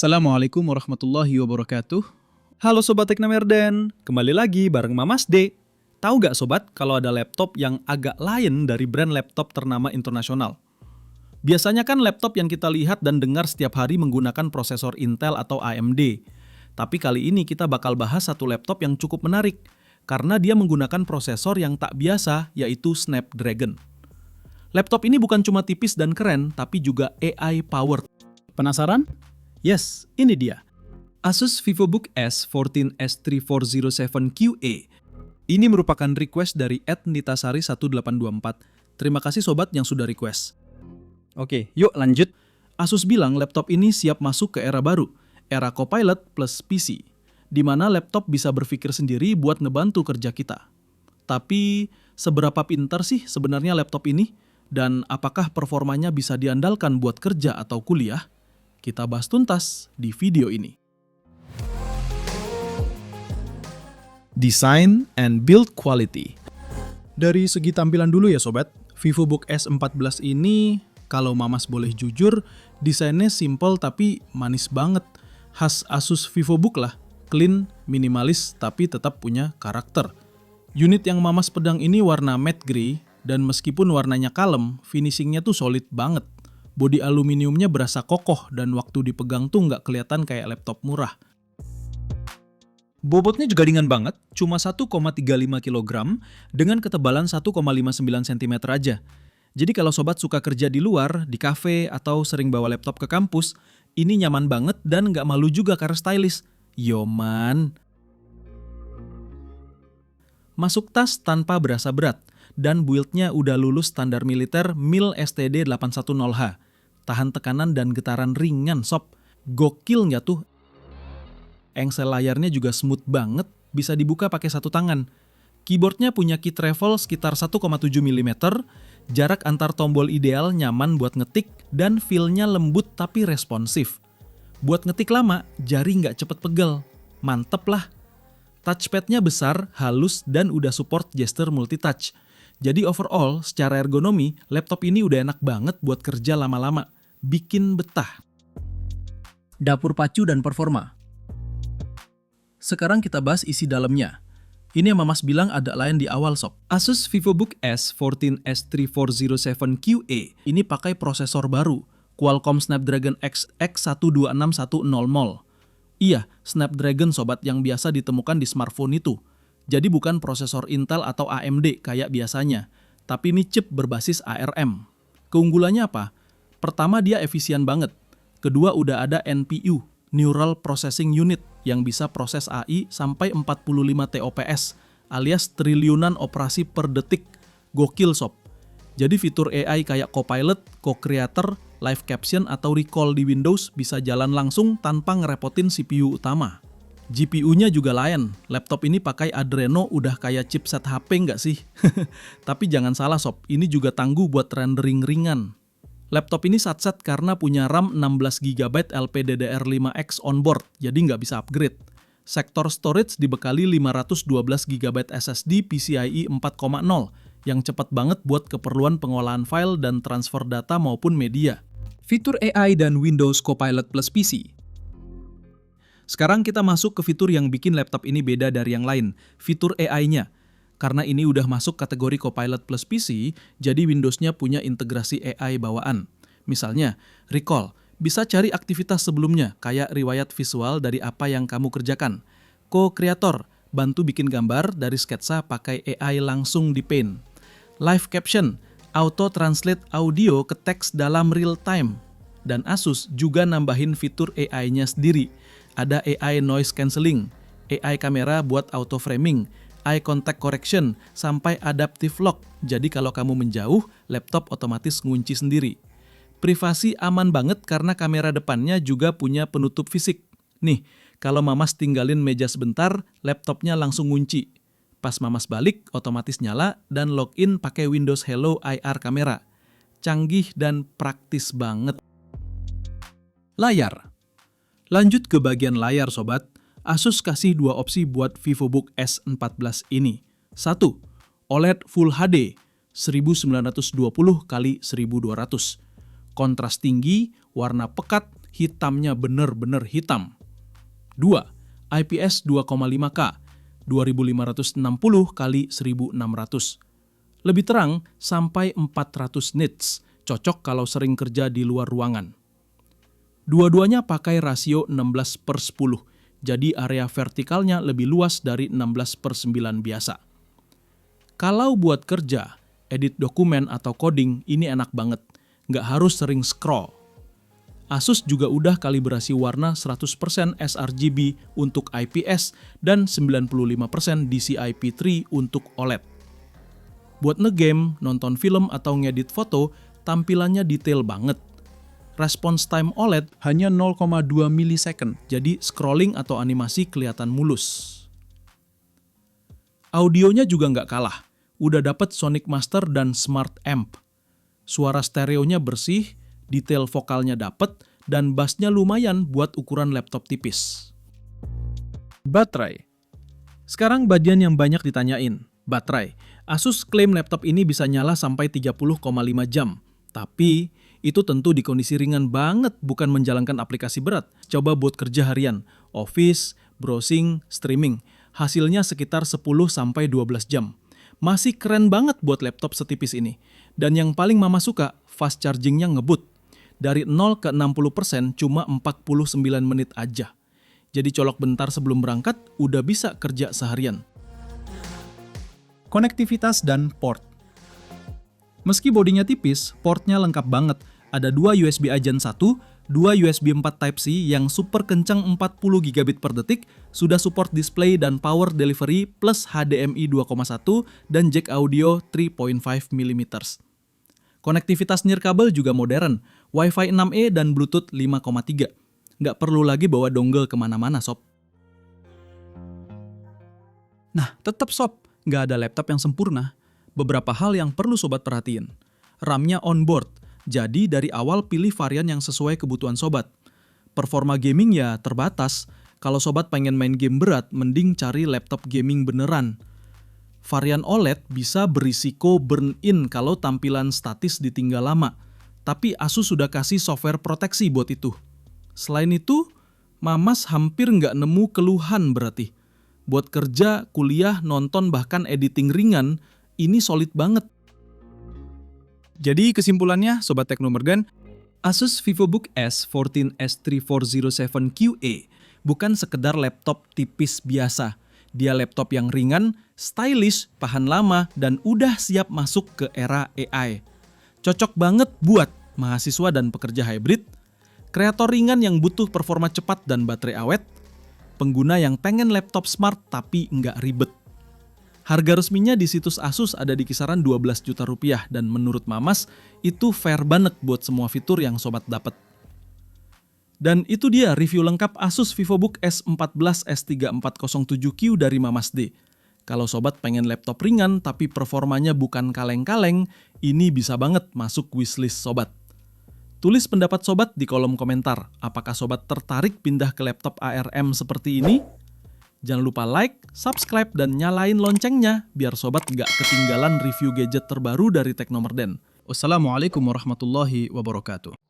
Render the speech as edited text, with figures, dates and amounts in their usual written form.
Assalamualaikum warahmatullahi wabarakatuh. Halo Sobat Teknomerden, kembali lagi bareng Mamas D. Tahu gak Sobat kalau ada laptop yang agak lain dari brand laptop ternama internasional? Biasanya kan laptop yang kita lihat dan dengar setiap hari menggunakan prosesor Intel atau AMD. Tapi kali ini kita bakal bahas satu laptop yang cukup menarik, karena dia menggunakan prosesor yang tak biasa, yaitu Snapdragon. Laptop ini bukan cuma tipis dan keren, tapi juga AI powered. Penasaran? Yes, ini dia. Asus VivoBook S14S3407QA. Ini merupakan request dari @nitasari1824. Terima kasih sobat yang sudah request. Oke, yuk lanjut. Asus bilang laptop ini siap masuk ke era baru, era Copilot plus PC, di mana laptop bisa berpikir sendiri buat ngebantu kerja kita. Tapi, seberapa pintar sih sebenarnya laptop ini? Dan apakah performanya bisa diandalkan buat kerja atau kuliah? Kita bahas tuntas di video ini. Design and build quality. Dari segi tampilan dulu ya sobat, VivoBook S14 ini, kalau Mamas boleh jujur, desainnya simple tapi manis banget. Khas Asus VivoBook lah, clean, minimalis tapi tetap punya karakter. Unit yang Mamas pedang ini warna matte grey, dan meskipun warnanya kalem, finishingnya tuh solid banget. Bodi aluminiumnya berasa kokoh dan waktu dipegang tuh nggak kelihatan kayak laptop murah. Bobotnya juga ringan banget, cuma 1,35 kg dengan ketebalan 1,59 cm aja. Jadi kalau sobat suka kerja di luar, di kafe, atau sering bawa laptop ke kampus, ini nyaman banget dan nggak malu juga karena stylish. Yo man! Masuk tas tanpa berasa berat, dan build-nya udah lulus standar militer MIL STD 810H. Tahan tekanan dan getaran ringan sob. Gokil nggak tuh? Engsel layarnya juga smooth banget, bisa dibuka pakai satu tangan. Keyboardnya punya key travel sekitar 1,7 mm, jarak antar tombol ideal nyaman buat ngetik, dan feel-nya lembut tapi responsif. Buat ngetik lama, jari nggak cepet pegel. Mantep lah. Touchpad-nya besar, halus, dan udah support gesture multitouch. Jadi overall, secara ergonomi, laptop ini udah enak banget buat kerja lama-lama. Bikin betah. Dapur pacu dan performa. Sekarang kita bahas isi dalamnya. Ini yang Mamas bilang agak lain di awal sob. Asus VivoBook S14S3407QA ini pakai prosesor baru, Qualcomm Snapdragon X X12610 Iya, Snapdragon sobat yang biasa ditemukan di smartphone itu. Jadi bukan prosesor Intel atau AMD kayak biasanya, tapi ini chip berbasis ARM. Keunggulannya apa? Pertama, dia efisien banget. Kedua, udah ada NPU, Neural Processing Unit, yang bisa proses AI sampai 45 TOPS, alias triliunan operasi per detik. Gokil sob. Jadi fitur AI kayak Copilot, Co-Creator, Live Caption, atau Recall di Windows bisa jalan langsung tanpa ngerepotin CPU utama. GPU-nya juga lain. Laptop ini pakai Adreno, udah kayak chipset HP nggak sih? Tapi jangan salah sob, ini juga tangguh buat rendering ringan. Laptop ini satset karena punya RAM 16GB LPDDR5X onboard, jadi nggak bisa upgrade. Sektor storage dibekali 512GB SSD PCIe 4.0 yang cepat banget buat keperluan pengolahan file dan transfer data maupun media. Fitur AI dan Windows Copilot plus PC. Sekarang kita masuk ke fitur yang bikin laptop ini beda dari yang lain, fitur AI-nya. Karena ini udah masuk kategori Copilot plus PC, jadi Windows-nya punya integrasi AI bawaan. Misalnya, Recall, bisa cari aktivitas sebelumnya, kayak riwayat visual dari apa yang kamu kerjakan. Co-Creator, bantu bikin gambar dari sketsa pakai AI langsung di Paint. Live Caption, auto-translate audio ke teks dalam real time. Dan Asus juga nambahin fitur AI-nya sendiri. Ada AI Noise Cancelling, AI kamera buat auto framing, eye contact correction, sampai adaptive lock. Jadi kalau kamu menjauh, laptop otomatis ngunci sendiri. Privasi aman banget karena kamera depannya juga punya penutup fisik. Nih, kalau Mamas tinggalin meja sebentar, laptopnya langsung ngunci. Pas Mamas balik, otomatis nyala dan login pakai Windows Hello IR kamera. Canggih dan praktis banget. Layar. Lanjut ke bagian layar sobat. Asus kasih dua opsi buat VivoBook S14 ini. 1. OLED Full HD 1920 x 1200. Kontras tinggi, warna pekat, hitamnya bener-bener hitam. 2. IPS 2,5K, 2560 x 1600. Lebih terang sampai 400 nits, cocok kalau sering kerja di luar ruangan. Dua-duanya pakai rasio 16/10, jadi area vertikalnya lebih luas dari 16/9 biasa. Kalau buat kerja, edit dokumen atau coding ini enak banget, nggak harus sering scroll. Asus juga udah kalibrasi warna 100% sRGB untuk IPS dan 95% DCI-P3 untuk OLED. Buat ngegame, nonton film atau ngedit foto, tampilannya detail banget. Response time OLED hanya 0,2 milisecond, jadi scrolling atau animasi kelihatan mulus. Audionya juga nggak kalah, udah dapet Sonic Master dan Smart Amp. Suara stereonya bersih, detail vokalnya dapet, dan bassnya lumayan buat ukuran laptop tipis. Baterai. Sekarang bagian yang banyak ditanyain, baterai. Asus klaim laptop ini bisa nyala sampai 30,5 jam. Tapi, itu tentu di kondisi ringan banget, bukan menjalankan aplikasi berat. Coba buat kerja harian, office, browsing, streaming. Hasilnya sekitar 10-12 jam. Masih keren banget buat laptop setipis ini. Dan yang paling mama suka, fast chargingnya ngebut. Dari 0 ke 60% cuma 49 menit aja. Jadi colok bentar sebelum berangkat, udah bisa kerja seharian. Konektivitas dan port. Meski bodinya tipis, portnya lengkap banget. Ada 2 USB-A Gen 1, 2 USB 4 Type-C yang super kencang 40 GB per detik, sudah support display dan power delivery plus HDMI 2.1 dan jack audio 3.5 mm. Konektivitas nirkabel juga modern, Wi-Fi 6E dan Bluetooth 5.3. Nggak perlu lagi bawa dongle kemana-mana, sob. Nah, tetap sob, nggak ada laptop yang sempurna. Beberapa hal yang perlu sobat perhatiin. RAM-nya onboard, jadi dari awal pilih varian yang sesuai kebutuhan sobat. Performa gaming ya terbatas. Kalau sobat pengen main game berat, mending cari laptop gaming beneran. Varian OLED bisa berisiko burn-in kalau tampilan statis ditinggal lama. Tapi Asus sudah kasih software proteksi buat itu. Selain itu, Mamas hampir nggak nemu keluhan berarti. Buat kerja, kuliah, nonton, bahkan editing ringan, ini solid banget. Jadi kesimpulannya, Sobat Teknomergan, Asus VivoBook S14 S3407QA bukan sekedar laptop tipis biasa. Dia laptop yang ringan, stylish, tahan lama, dan udah siap masuk ke era AI. Cocok banget buat mahasiswa dan pekerja hybrid, kreator ringan yang butuh performa cepat dan baterai awet, pengguna yang pengen laptop smart tapi nggak ribet. Harga resminya di situs Asus ada di kisaran 12 juta rupiah dan menurut Mamas itu fair banget buat semua fitur yang sobat dapat. Dan itu dia review lengkap Asus VivoBook S14 S3407Q dari Mamas D. Kalau sobat pengen laptop ringan tapi performanya bukan kaleng-kaleng, ini bisa banget masuk wishlist sobat. Tulis pendapat sobat di kolom komentar. Apakah sobat tertarik pindah ke laptop ARM seperti ini? Jangan lupa like, subscribe, dan nyalain loncengnya biar sobat nggak ketinggalan review gadget terbaru dari Teknomerden. Wassalamualaikum warahmatullahi wabarakatuh.